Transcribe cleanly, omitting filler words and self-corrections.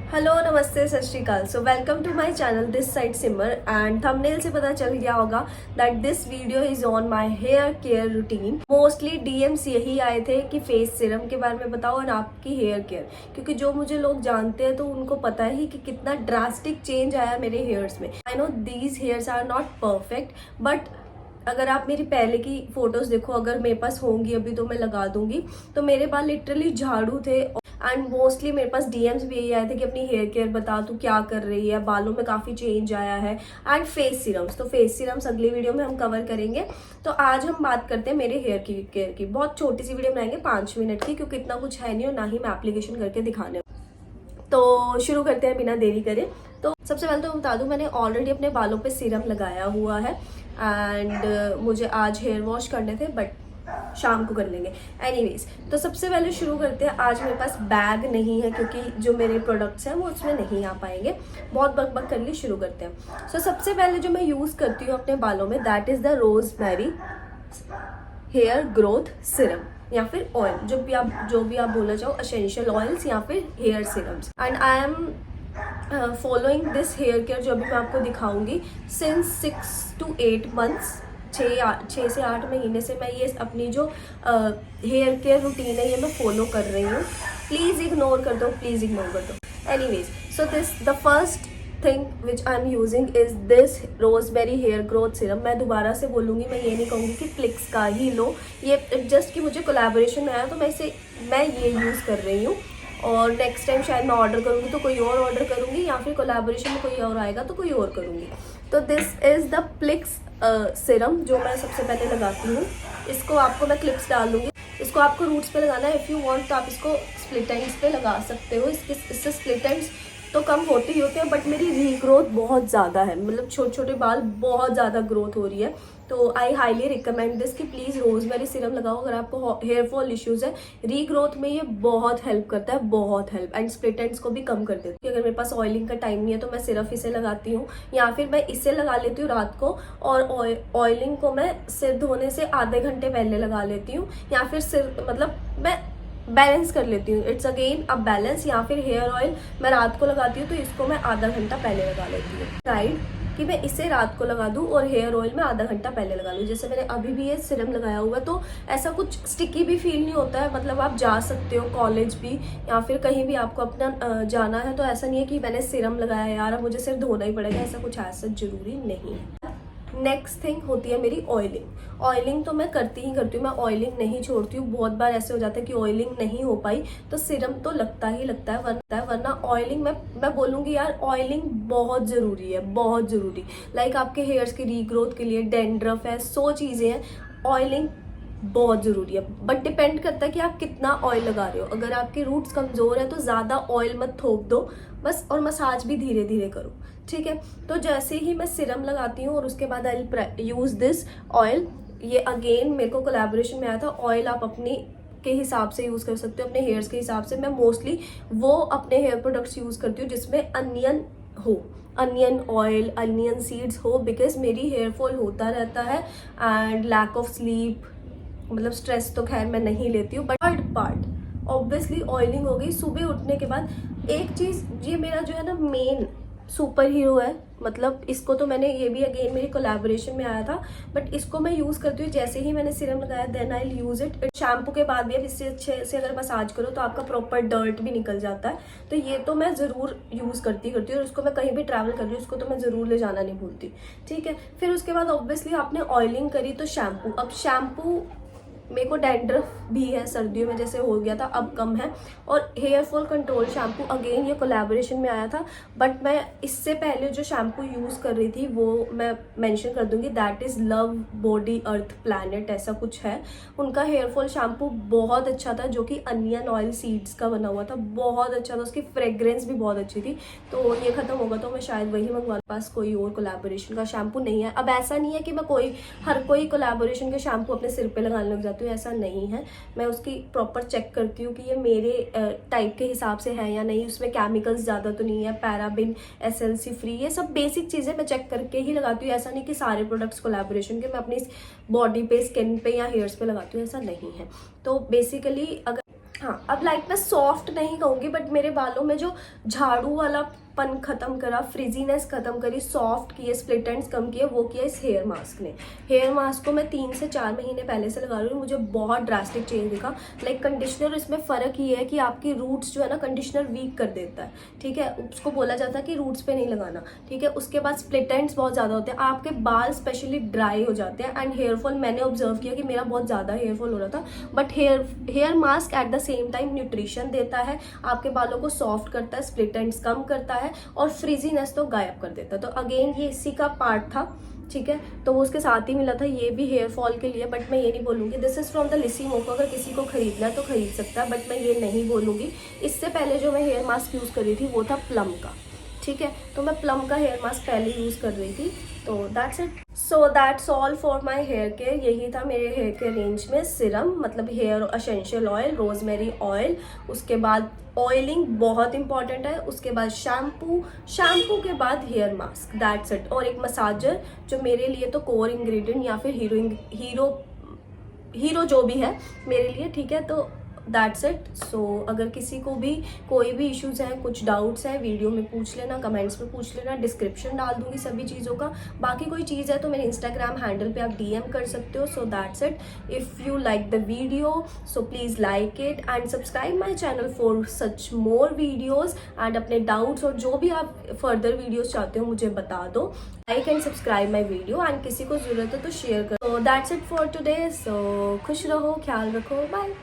Hello नमस्ते सत श्रीकाल। So welcome to my channel this side Simar and thumbnail से पता चल गया होगा that this video is on my hair care routine. Mostly DMs यही आए थे कि फेस सीरम के बारे में बताओ और आपकी हेयर केयर, क्योंकि जो मुझे लोग जानते हैं तो उनको पता है कि कितना ड्रास्टिक चेंज आया मेरे हेयर्स में। I know these hairs are not perfect but अगर आप मेरी पहले की फोटोज देखो, अगर मेरे पास होंगी अभी तो मैं लगा दूंगी, तो मेरे बाल लिटरली झाड़ू थे। एंड मोस्टली मेरे पास डीएम्स भी यही आए थे कि अपनी हेयर केयर बता तू क्या कर रही है, बालों में काफी चेंज आया है। एंड फेस सीरम्स, तो फेस सीरम्स अगली वीडियो में हम कवर करेंगे। तो आज हम बात करते हैं मेरे हेयर की केयर की। बहुत छोटी सी वीडियो बनाएंगे 5 मिनट की, क्योंकि इतना कुछ है नहीं और ना ही मैं एप्लीकेशन करके दिखाने। तो शुरू करते हैं बिना देरी करे। तो सबसे पहले तो मैं बता दूं, मैंने ऑलरेडी अपने बालों पे सीरम लगाया हुआ है एंड मुझे आज हेयर वॉश करने थे बट शाम को कर लेंगे। एनीवेज, तो सबसे पहले शुरू करते हैं। आज मेरे पास बैग नहीं है क्योंकि जो मेरे प्रोडक्ट्स हैं वो उसमें नहीं आ पाएंगे। बहुत बक कर लिए, शुरू करते हैं। सो सबसे पहले जो मैं यूज़ करती हूँ अपने बालों में, that is the rosemary hair growth serum या फिर ऑयल, जो भी आप बोलना चाहो, एसेंशियल ऑयल्स या फिर hair serums. And I am following this hair care जो अभी मैं आपको दिखाऊंगी सिंस 6 to 8 months। 6 से 8 महीने से मैं ये अपनी जो हेयर केयर रूटीन है ये मैं फॉलो कर रही हूँ। प्लीज़ इग्नोर कर दो, प्लीज़ इग्नोर कर दो। Anyways, so this the first thing which I am using is this rosemary hair growth serum. मैं दोबारा से बोलूँगी, मैं ये नहीं कहूँगी कि फ्लिक्स का ही लो, ये जस्ट कि मुझे कोलैबोरेशन में आया तो मैं ये यूज़ कर रही हूँ। और नेक्स्ट टाइम शायद मैं ऑर्डर करूँगी तो कोई और ऑर्डर करूँगी, या फिर कोलैबोरेशन में कोई और आएगा तो कोई और करूँगी। तो this is the flix Siram जो मैं सबसे पहले लगाती हूँ। इसको आपको मैं क्लिप्स डाल दूँगी। इसको आपको रूट्स पे लगाना है। इफ़ यू वांट तो आप इसको स्प्लिट एंड्स पे लगा सकते हो। इससे स्प्लिट एंड्स तो कम होते ही होते हैं बट मेरी रीग्रोथ बहुत ज़्यादा है, मतलब छोटे छोटे बाल बहुत ज़्यादा ग्रोथ हो रही है। तो आई हाईली रिकमेंड दिस कि प्लीज़ रोजमेरी सिरम लगाओ अगर आपको हेयर फॉल इश्यूज है। रीग्रोथ में ये बहुत हेल्प करता है, बहुत हेल्प। एंड स्प्लिट एंड्स को भी कम कर देती है। अगर मेरे पास ऑयलिंग का टाइम नहीं है तो मैं सिर्फ इसे लगाती हूँ, या फिर मैं इसे लगा लेती हूँ रात को, और ऑयलिंग को मैं सिर धोने से आधे घंटे पहले लगा लेती हूँ, या फिर सिर मतलब मैं बैलेंस कर लेती हूँ। इट्स अगेन अब बैलेंस। या फिर हेयर ऑयल मैं रात को लगाती हूँ तो इसको मैं आधा घंटा पहले लगा लेती हूँ। राइट, कि मैं इसे रात को लगा दूँ और हेयर ऑयल में आधा घंटा पहले लगा लूँ। जैसे मैंने अभी भी ये सिरम लगाया हुआ है तो ऐसा कुछ स्टिकी भी फील नहीं होता है। मतलब आप जा सकते हो कॉलेज भी या फिर कहीं भी आपको अपना जाना है, तो ऐसा नहीं है कि मैंने सिरम लगाया यार अब मुझे सिर धोना ही पड़ेगा, ऐसा कुछ ऐसा जरूरी नहीं है। नेक्स्ट थिंग होती है मेरी ऑयलिंग। ऑयलिंग तो मैं करती ही करती हूँ, मैं ऑयलिंग नहीं छोड़ती हूँ। बहुत बार ऐसे हो जाता है कि ऑयलिंग नहीं हो पाई तो सिरम तो लगता ही लगता है, वरना ऑयलिंग मैं बोलूँगी यार ऑयलिंग बहुत ज़रूरी है, बहुत ज़रूरी। लाइक आपके हेयर्स की रीग्रोथ के लिए, डेंड्रफ है, 100 चीज़ें हैं, ऑयलिंग बहुत ज़रूरी है। बट डिपेंड करता है कि आप कितना ऑयल लगा रहे हो। अगर आपके रूट्स कमज़ोर है तो ज़्यादा ऑयल मत थोप दो बस, और मसाज भी धीरे धीरे करो, ठीक है। तो जैसे ही मैं सिरम लगाती हूँ और उसके बाद आई यूज़ दिस ऑयल। ये अगेन मेरे को कोलैबोरेशन में आया था। ऑयल आप अपनी के हिसाब से यूज़ कर सकते हो, अपने हेयर्स के हिसाब से। मैं मोस्टली वो अपने हेयर प्रोडक्ट्स यूज़ करती हूँ जिसमें अनियन हो, अनियन ऑयल, अनियन सीड्स हो, बिकॉज मेरी हेयर फॉल होता रहता है एंड लैक ऑफ स्लीप, मतलब स्ट्रेस तो खैर मैं नहीं लेती हूँ। But third part obviously oiling हो गई। सुबह उठने के बाद एक चीज़, ये मेरा जो है ना मेन सुपर हीरो है, मतलब इसको तो मैंने, ये भी अगेन मेरी कोलैबोरेशन में आया था, बट इसको मैं यूज़ करती हूँ जैसे ही मैंने सिरम लगाया then I use it. Shampoo के बाद भी अब इससे अच्छे से अगर मसाज करो तो आपका प्रॉपर डर्ट भी निकल जाता है। तो ये तो मैं ज़रूर यूज़ करती हूँ, और उसको मैं कहीं भी ट्रैवल कर रही हूँ उसको तो मैं ज़रूर ले जाना नहीं भूलती, ठीक है। फिर उसके बाद ऑब्वियसली आपने ऑयलिंग करी तो शैम्पू। अब शैम्पू, मेरे को डैंड्रफ भी है सर्दियों में जैसे हो गया था, अब कम है। और hair fall control shampoo again ये कोलैबोरेशन में आया था, बट मैं इससे पहले जो शैम्पू यूज़ कर रही थी वो मैं मेंशन कर दूंगी, that is love body earth planet, ऐसा कुछ है। उनका हेयर फॉल शैम्पू बहुत अच्छा था, जो कि अनियन ऑयल सीड्स का बना हुआ था, बहुत अच्छा था, उसकी फ्रेग्रेंस भी बहुत अच्छी थी। तो ये खत्म होगा तो मैं शायद वही मंगवा। पास कोई और कोलैबोरेशन का शैम्पू नहीं है। अब ऐसा नहीं है कि मैं हर कोई कोलैबोरेशन के शैम्पू अपने सिर पे लगाने लग जाती हूँ, ऐसा नहीं है। मैं उसकी प्रॉपर चेक करती हूँ कि ये मेरे टाइप के हिसाब से है या नहीं, उसमें केमिकल्स ज़्यादा तो नहीं है, पैराबिन, एसएलसी फ्री, ये सब बेसिक चीज़ें मैं चेक करके ही लगाती हूँ। ऐसा नहीं कि सारे प्रोडक्ट्स कोलैबोरेशन के मैं अपनी बॉडी पे, स्किन पे या हेयर्स पे लगाती हूँ, ऐसा नहीं है। तो बेसिकली अगर हाँ, अब लाइक मैं सॉफ्ट नहीं कहूँगी, बट मेरे बालों में जो झाड़ू वाला पन खत्म करा, फ्रिजीनेस खत्म करी, सॉफ्ट किए, स्प्लिट एंड्स कम किए, वो किया इस हेयर मास्क ने। हेयर मास्क को मैं 3 से 4 महीने पहले से लगा रही हूँ, मुझे बहुत ड्रास्टिक चेंज दिखा। लाइक कंडीशनर इसमें फ़र्क ये है कि आपकी रूट्स जो है ना, कंडीशनर वीक कर देता है, ठीक है, उसको बोला जाता है कि रूट्स पे नहीं लगाना, ठीक है। उसके बाद स्प्लिट एंड्स बहुत ज़्यादा होते हैं, आपके बाल स्पेशली ड्राई हो जाते हैं, एंड हेयरफॉल मैंने ऑब्जर्व किया कि मेरा बहुत ज़्यादा हेयरफॉल हो रहा था। But here mask at the same time nutrition देता है, आपके बालों को सॉफ्ट करता है, स्प्लिट एंड्स कम करता है, और फ्रीजीनेस तो गायब कर देता है। तो अगेन ये इसी का पार्ट था, ठीक है, तो वो उसके साथ ही मिला था। ये भी हेयर फॉल के लिए, बट मैं ये नहीं बोलूँगी दिस इज़ फ्रॉम द लिसी मोको। अगर किसी को खरीदना है तो खरीद सकता है, बट मैं ये नहीं बोलूँगी। इससे पहले जो मैं हेयर मास्क यूज़ कर रही थी वो था प्लम का, ठीक है, तो मैं प्लम का हेयर मास्क पहले यूज़ कर रही थी। तो that's it. So that's all for my hair care. यही था मेरे हेयर केयर रेंज में। सिरम मतलब hair essential oil, rosemary oil, उसके बाद ऑयलिंग बहुत इंपॉर्टेंट है, उसके बाद शैम्पू, शैम्पू के बाद हेयर मास्क, दैट्स इट। और एक मसाजर जो मेरे लिए तो कोर इंग्रेडिएंट या फिर हीरो जो भी है मेरे लिए, ठीक है, तो दैट्स इट। सो अगर किसी को भी कोई भी इश्यूज हैं, कुछ डाउट्स हैं, वीडियो में पूछ लेना, कमेंट्स में पूछ लेना, डिस्क्रिप्शन डाल दूंगी सभी चीज़ों का। बाकी कोई चीज़ है तो मेरे इंस्टाग्राम हैंडल पे आप डीएम कर सकते हो। So that's it. If you like the video so please like it and subscribe my channel for such more videos. And अपने डाउट्स और जो भी आप फर्दर वीडियोज़ चाहते हो मुझे बता दो। Like and subscribe my video, and किसी को ज़रूरत है तो शेयर करो। That's it for today. So खुश रहो, ख्याल रखो, बाय।